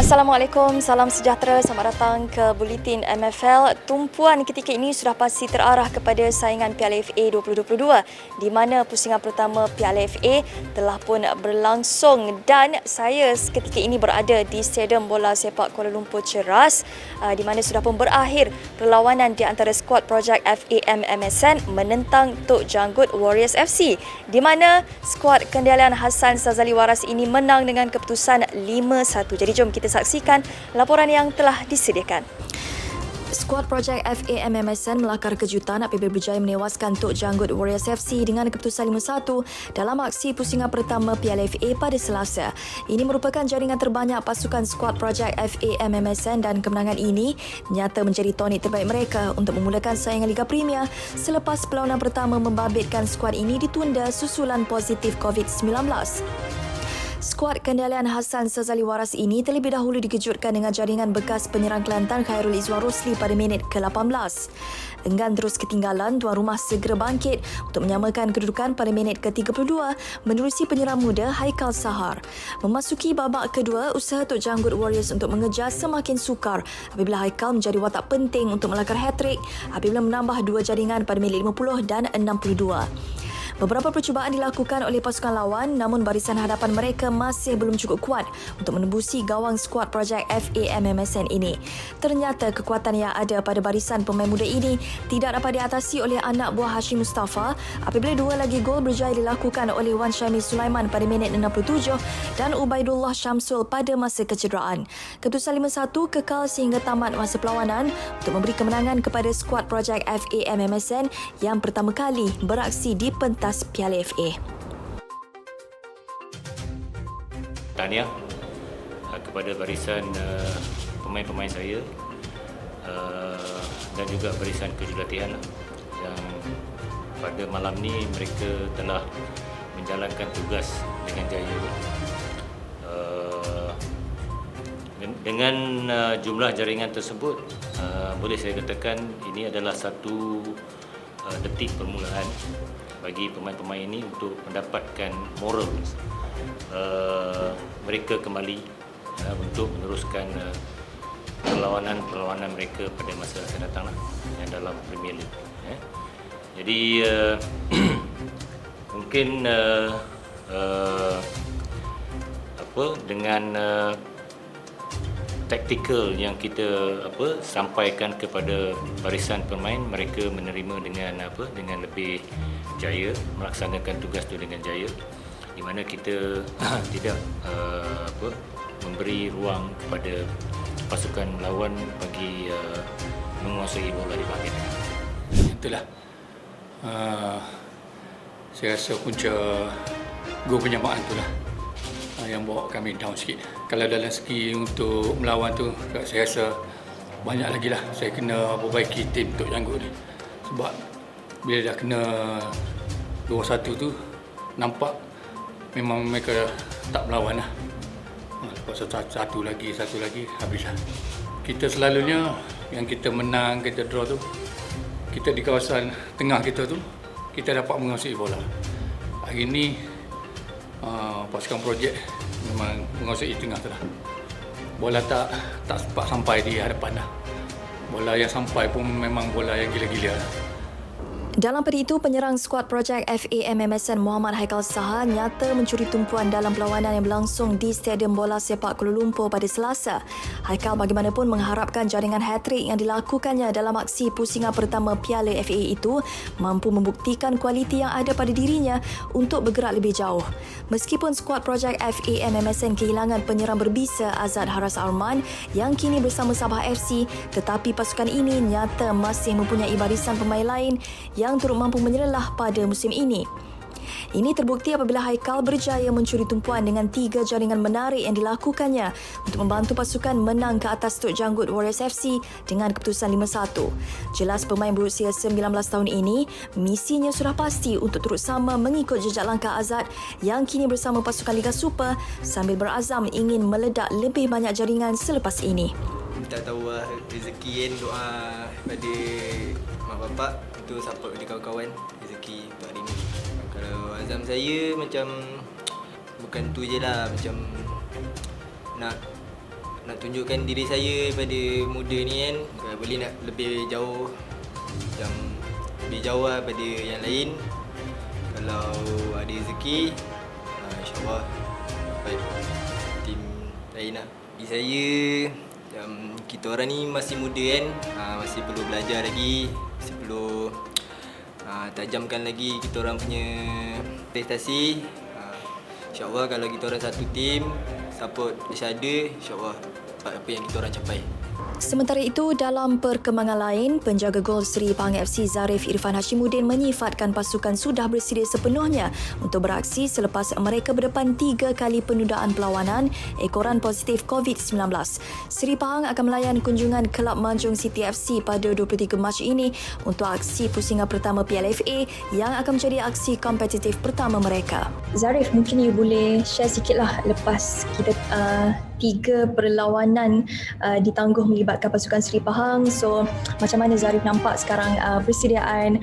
Assalamualaikum, salam sejahtera, selamat datang ke Buletin MFL. Tumpuan ketika ini sudah pasti terarah kepada saingan Piala FA 2022 di mana pusingan pertama Piala FA telah pun berlangsung dan saya ketika ini berada di Stadium Bola Sepak Kuala Lumpur Ceras di mana sudah pun berakhir perlawanan di antara skuad projek FAM MSN menentang Tok Janggut Warriors FC di mana skuad kendalian Hassan Sazali Waras ini menang dengan keputusan 5-1. Jadi jom kita saksikan laporan yang telah disediakan. Skuad projek FAM MSN melakar kejutan apabila berjaya menewaskan Tok Janggut Warriors FC dengan keputusan 5-1 dalam aksi pusingan pertama Piala FA pada Selasa. Ini merupakan jaringan terbanyak pasukan skuad projek FAM MSN dan kemenangan ini nyata menjadi tonik terbaik mereka untuk memulakan saingan Liga Premier selepas perlawanan pertama membabitkan skuad ini ditunda susulan positif COVID-19. Skuad kendalian Hassan Sazali Waras ini terlebih dahulu dikejutkan dengan jaringan bekas penyerang Kelantan Khairul Izwan Rosli pada minit ke-18. Enggan terus ketinggalan, tuan rumah segera bangkit untuk menyamakan kedudukan pada minit ke-32 menerusi penyerang muda Haikal Sahar. Memasuki babak kedua, usaha Tok Janggut Warriors untuk mengejar semakin sukar apabila Haikal menjadi watak penting untuk melakar hat-trick apabila menambah dua jaringan pada minit 50 dan 62. Beberapa percubaan dilakukan oleh pasukan lawan namun barisan hadapan mereka masih belum cukup kuat untuk menembusi gawang skuad projek FAM MSN ini. Ternyata kekuatan yang ada pada barisan pemain muda ini tidak dapat diatasi oleh anak buah Hashim Mustafa apabila dua lagi gol berjaya dilakukan oleh Wan Syamil Sulaiman pada minit 67 dan Ubaidullah Syamsul pada masa kecederaan. Keputusan 5-1 kekal sehingga tamat masa perlawanan untuk memberi kemenangan kepada skuad projek FAM MSN yang pertama kali beraksi di pentas Piala FA. Tahniah kepada barisan pemain-pemain saya dan juga barisan kejurulatihan yang pada malam ni mereka telah menjalankan tugas dengan jaya. Dengan jumlah jaringan tersebut, boleh saya katakan ini adalah satu detik permulaan bagi pemain-pemain ini untuk mendapatkan moral mereka kembali untuk meneruskan perlawanan mereka pada masa akan datang yang dalam Premier League. Jadi mungkin dengan taktikal yang kita sampaikan kepada barisan pemain, mereka menerima dengan lebih jaya, melaksanakan tugas itu dengan jaya, di mana kita tidak memberi ruang kepada pasukan lawan bagi menguasai bola di bahagian tengah. Itulah saya rasa punca gol penyamaan itulah yang bawa kami down sikit. Kalau dalam segi untuk melawan tu, saya rasa banyak lagi lah saya kena perbaiki tim Tok Janggut ni. Sebab bila dah kena 2-1 tu, nampak memang mereka tak melawan lah. Lepas satu lagi, habislah. Kita selalunya yang kita menang, kita draw tu, kita di kawasan tengah kita tu, kita dapat menguasai bola. Hari ni pasukan projek memang menguasai tengah tu lah. Bola tak sempat sampai di hadapan dah. Bola yang sampai pun memang bola yang gila-gila lah. Dalam pada itu, penyerang skuad projek FAM MSN Muhammad Haikal Sahar nyata mencuri tumpuan dalam perlawanan yang berlangsung di Stadium Bola Sepak Kuala Lumpur pada Selasa. Haikal bagaimanapun mengharapkan jaringan hat-trick yang dilakukannya dalam aksi pusingan pertama Piala FA itu mampu membuktikan kualiti yang ada pada dirinya untuk bergerak lebih jauh. Meskipun skuad projek FAM MSN kehilangan penyerang berbisa Azad Haras Arman yang kini bersama Sabah FC, tetapi pasukan ini nyata masih mempunyai barisan pemain lain yang turut mampu menyerlah pada musim ini. Ini terbukti apabila Haikal berjaya mencuri tumpuan dengan 3 jaringan menarik yang dilakukannya untuk membantu pasukan menang ke atas Tok Janggut Warriors FC dengan keputusan 5-1. Jelas pemain berusia 19 tahun ini, misinya sudah pasti untuk turut sama mengikut jejak langkah Azad yang kini bersama pasukan Liga Super sambil berazam ingin meledak lebih banyak jaringan selepas ini. Minta tahu rezeki doa pada mak bapak untuk support pada kawan-kawan rezeki untuk hari ni. Kalau azam saya macam bukan tu je lah, macam nak nak tunjukkan diri saya pada muda ni kan, boleh nak lebih jauh, macam lebih jauh lah pada yang lain. Kalau ada rezeki, insyaAllah dapat tim lain lah. Bagi saya, macam kita orang ni masih muda kan, masih perlu belajar lagi, masih perlu tajamkan lagi kita orang punya prestasi. InsyaAllah kalau kita orang satu tim, support each other, InsyaAllah dapat apa yang kita orang capai. Sementara itu, dalam perkembangan lain, penjaga gol Seri Pahang FC Zarif Irfan Hashimuddin menyifatkan pasukan sudah bersedia sepenuhnya untuk beraksi selepas mereka berdepan 3 kali penundaan perlawanan ekoran positif COVID-19. Seri Pahang akan melayan kunjungan Kelab Manjung City FC pada 23 Mac ini untuk aksi pusingan pertama PLFA yang akan menjadi aksi kompetitif pertama mereka. Zarif, mungkin you boleh share sikitlah lepas kita 3 perlawanan ditangguh melibatkan pasukan Seri Pahang. So, macam mana Zarif nampak sekarang persediaan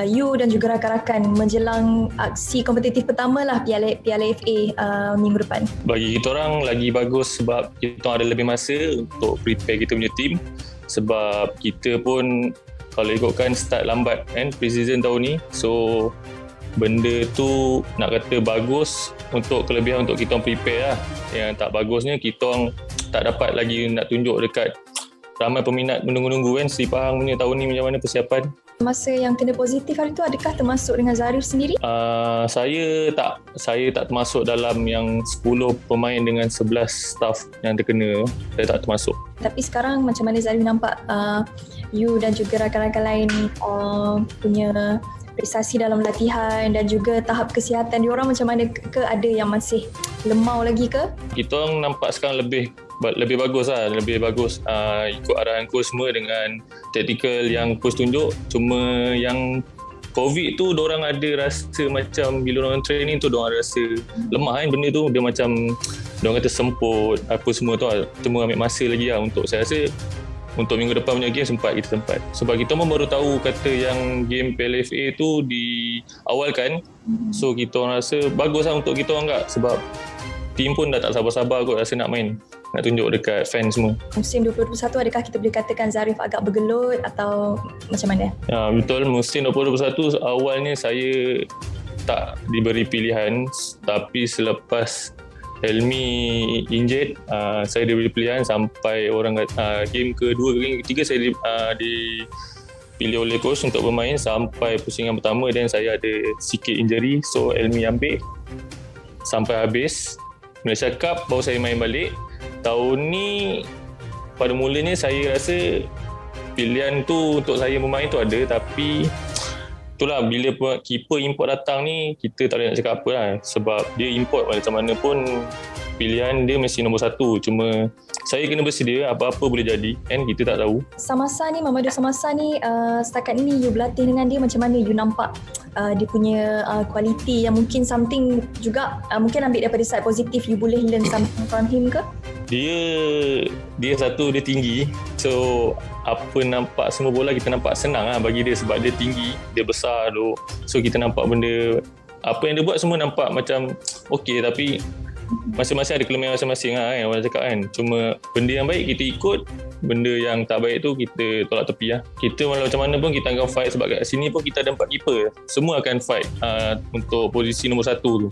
you dan juga rakan-rakan menjelang aksi kompetitif pertama lah Piala FA minggu depan? Bagi kita orang lagi bagus sebab kita ada lebih masa untuk prepare kita punya team. Sebab kita pun kalau ikutkan start lambat kan pre-season tahun ni. So, benda tu nak kata bagus untuk kelebihan untuk kita orang prepare lah. Yang tak bagusnya kita orang tak dapat lagi nak tunjuk dekat ramai peminat menunggu-nunggu kan Seri Pahang punya tahun ni macam mana persiapan. Masa yang kena positif hari tu adakah termasuk dengan Zarif sendiri? Saya tak termasuk dalam yang 10 pemain dengan 11 staff yang terkena. Saya tak termasuk. Tapi sekarang macam mana Zarif nampak you dan juga rakan-rakan lain punya prestasi dalam latihan dan juga tahap kesihatan diorang macam mana ke ada yang masih lemau lagi ke? Kita orang nampak sekarang lebih bagus lah, lebih bagus ikut arahan coach semua dengan taktikal yang coach tunjuk. Cuma yang COVID tu diorang ada rasa macam bila diorang training tu diorang rasa lemah kan benda tu, dia macam diorang kata semput apa semua tu lah. Cuma ambil masa lagi lah untuk saya rasa untuk minggu depan punya game kita sempat. Sebab kita pun baru tahu kata yang game PLFA tu diawalkan. So kita orang rasa bagus lah untuk kita orang sebab tim pun dah tak sabar-sabar kot rasa nak main. Nak tunjuk dekat fans semua. Musim 2021 adakah kita boleh katakan Zarif agak bergelut atau macam mana? Ya, betul. Musim 2021 awalnya saya tak diberi pilihan. Tapi selepas Helmi injured, saya diberi pilihan sampai game kedua, game ketiga saya dipilih oleh coach untuk bermain sampai pusingan pertama dan saya ada sikit injury. So Helmi ambil sampai habis Malaysia Cup baru saya main balik. Tahun ni pada mulanya saya rasa pilihan tu untuk saya bermain tu ada, tapi itulah bila keeper import datang ni kita tak boleh nak cakap apa lah sebab dia import macam mana pun pilihan dia mesti nombor 1. Cuma saya kena bersedia apa-apa boleh jadi kan, kita tak tahu. Samasa ni, Mamadou Samasa ni setakat ini you berlatih dengan dia macam mana you nampak dia punya kualiti yang mungkin something juga mungkin ambil daripada side positif you boleh learn something from him ke? Dia satu, dia tinggi. So apa nampak semua bola kita nampak senang lah bagi dia sebab dia tinggi, dia besar tu. So kita nampak benda apa yang dia buat semua nampak macam okey, tapi masing-masing ada kelemahan masing-masing lah kan orang cakap kan. Cuma benda yang baik kita ikut, benda yang tak baik tu kita tolak tepi lah. Kita walau macam mana pun kita akan fight sebab kat sini pun kita ada 4 keeper. Semua akan fight untuk posisi nombor 1 tu.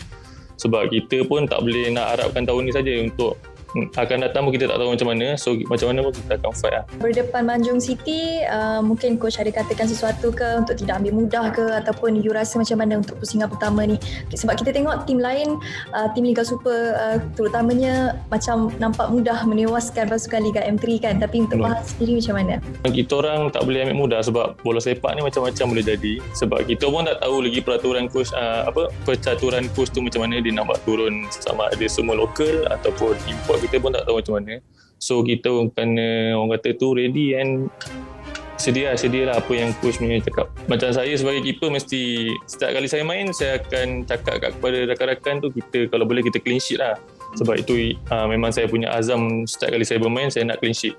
Sebab kita pun tak boleh nak harapkan tahun ni saja untuk akan datang pun kita tak tahu macam mana. So macam mana pun kita akan fight lah. Berdepan Manjung City, mungkin coach ada katakan sesuatu ke untuk tidak ambil mudah ke, ataupun you rasa macam mana untuk pusingan pertama ni? Sebab kita tengok tim lain, tim Liga Super terutamanya macam nampak mudah menewaskan pasukan Liga M3 kan, tapi untuk Pahang sendiri macam mana? Kita orang tak boleh ambil mudah sebab bola sepak ni macam-macam boleh jadi. Sebab kita pun tak tahu lagi peraturan coach percaturan coach tu macam mana, dia nak buat turun sama ada semua lokal ataupun import, kita pun tak tahu macam mana. So kita kena orang kata tu ready and sedialah apa yang coach punya cakap. Macam saya sebagai keeper mesti setiap kali saya main saya akan cakap kepada rakan-rakan tu kita kalau boleh kita clean sheet lah. Sebab itu memang saya punya azam setiap kali saya bermain saya nak clean sheet.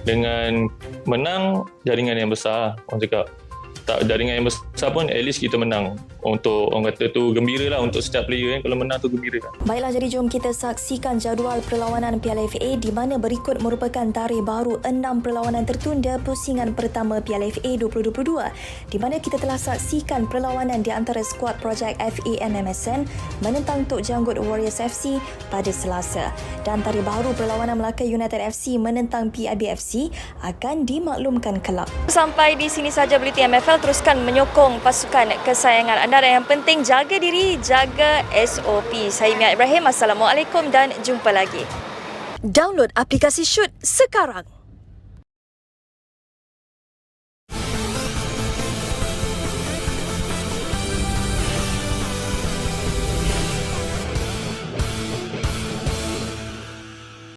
Dengan menang jaringan yang besar orang cakap. Tak jaringan yang besar susah pun at least kita menang. Untuk orang kata tu gembira lah untuk setiap player kan. Kalau menang tu gembira lah. Baiklah, jadi jom kita saksikan jadual perlawanan Piala FA di mana berikut merupakan tarikh baru 6 perlawanan tertunda pusingan pertama Piala FA 2022 di mana kita telah saksikan perlawanan di antara skuad projek FA MMSN menentang Tok Janggut Warriors FC pada Selasa, dan tarikh baru perlawanan Melaka United FC menentang PIB FC akan dimaklumkan kelak. Sampai di sini saja Bulletin MFL. Teruskan menyokong pasukan kesayangan anda dan yang penting jaga diri, jaga SOP. Saya Mia Ibrahim. Assalamualaikum dan jumpa lagi. Download aplikasi Shoot sekarang.